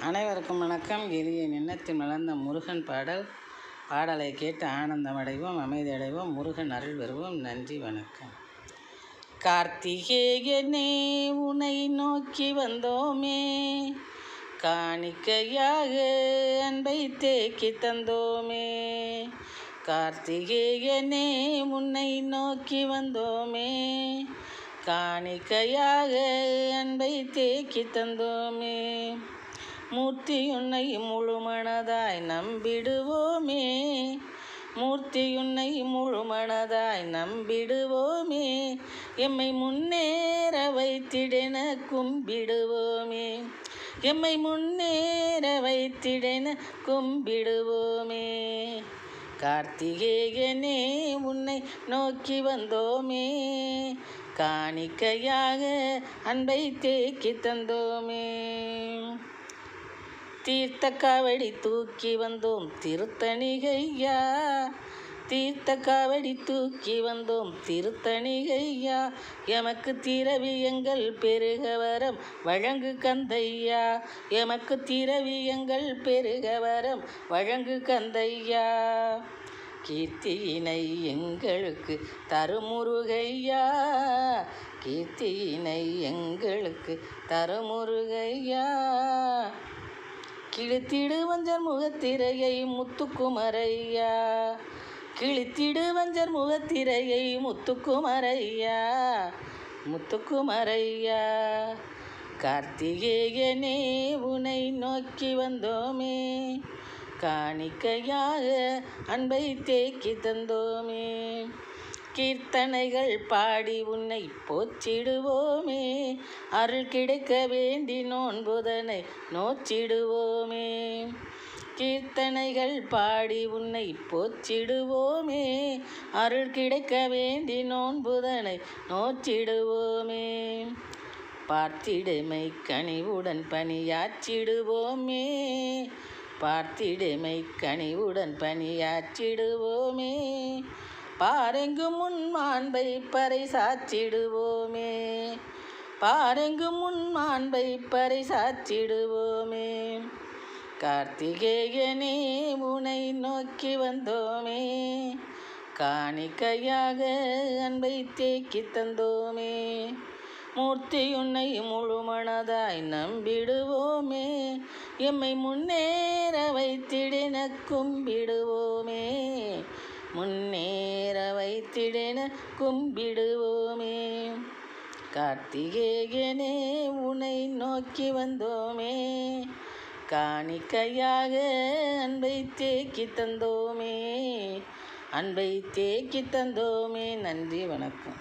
அனைவருக்கும் வணக்கம். எளிய எண்ணத்தில் மலர்ந்த முருகன் பாடலை கேட்டு ஆனந்தம் அடைவோம், அமைதி அடைவோம், முருகன் அருள் பெறுவோம். நன்றி, வணக்கம். கார்த்திகேயனே உனை நோக்கி வந்தோமே, காணிக்கையாக அன்பை தேக்கி தந்தோமே. கார்த்திகேயனே உன்னை நோக்கி வந்தோமே, காணிக்கையாக அன்பை தேக்கி தந்தோமே. மூர்த்தி உன்னை முழு மனதாய் நம்பிடுவோமே, மூர்த்தி உன்னை முழு மனதாய் நம்பிடுவோமே. எம்மை முன்னேற வைத்திடென கும்பிடுவோமே, எம்மை முன்னேற வைத்திடென கும்பிடுவோமே. கார்த்திகேயனே உன்னை நோக்கி வந்தோமே, காணிக்கையாக அன்பை தேக்கி தந்தோமே. தீர்த்த காவடி தூக்கி வந்தோம் திருத்தணிகையா, தீர்த்த காவடி தூக்கி வந்தோம் திருத்தணிகையா. எமக்கு திரவியங்கள் பெருக வரம் வழங்கு கந்தையா, எமக்கு திரவியங்கள் பெருக வரம் வழங்கு கந்தையா. கீர்த்தியினை எங்களுக்கு தருமுருகையா, கீர்த்தியினை எங்களுக்கு தருமுருகையா. கிழித்திடு வஞ்சர் முகத்திரையை முத்துக்குமரையா, கிழித்திடு வஞ்சர் முகத்திரையை முத்துக்குமரையா, முத்துக்குமரையா. கார்த்திகேயனே உனை நோக்கி வந்தோமே, காணிக்கையாக அன்பை தேக்கி தந்தோமே. கீர்த்தனைகள் பாடி உன்னை போற்றிடுவோமே, அருள் கிடைக்க வேண்டி நோன்புதனை நோற்றிடுவோமே. கீர்த்தனைகள் பாடி உன்னை போற்றிடுவோமே, அருள் கிடைக்க வேண்டி நோன்புதனை நோற்றிடுவோமே. பார்த்திடுமை கனிவுடன் பணியாற்றிடுவோமே, பார்த்திடுமை கனிவுடன் பணியாற்றிடுவோமே. பாரெங்கும் முன் மாண்பை பறைசாற்றிடுவோமே, பாரெங்கும் முன் மாண்பை பறைசாற்றிடுவோமே. கார்த்திகேயனே உனை நோக்கி வந்தோமே, காணிக்கையாக அன்பை தேக்கி தந்தோமே. மூர்த்தி உன்னை முழு மனதாய் நம்பிடுவோமே, எம்மை முன்னேற வைத்திடென கும்பிடுவோமே, முன்னேற வைத்திடென கும்பிடுவோமே. கார்த்திகேயனே உனை நோக்கி வந்தோமே, காணிக்கையாக அன்பை தேக்கி தந்தோமே, அன்பை தேக்கி தந்தோமே. நன்றி, வணக்கம்.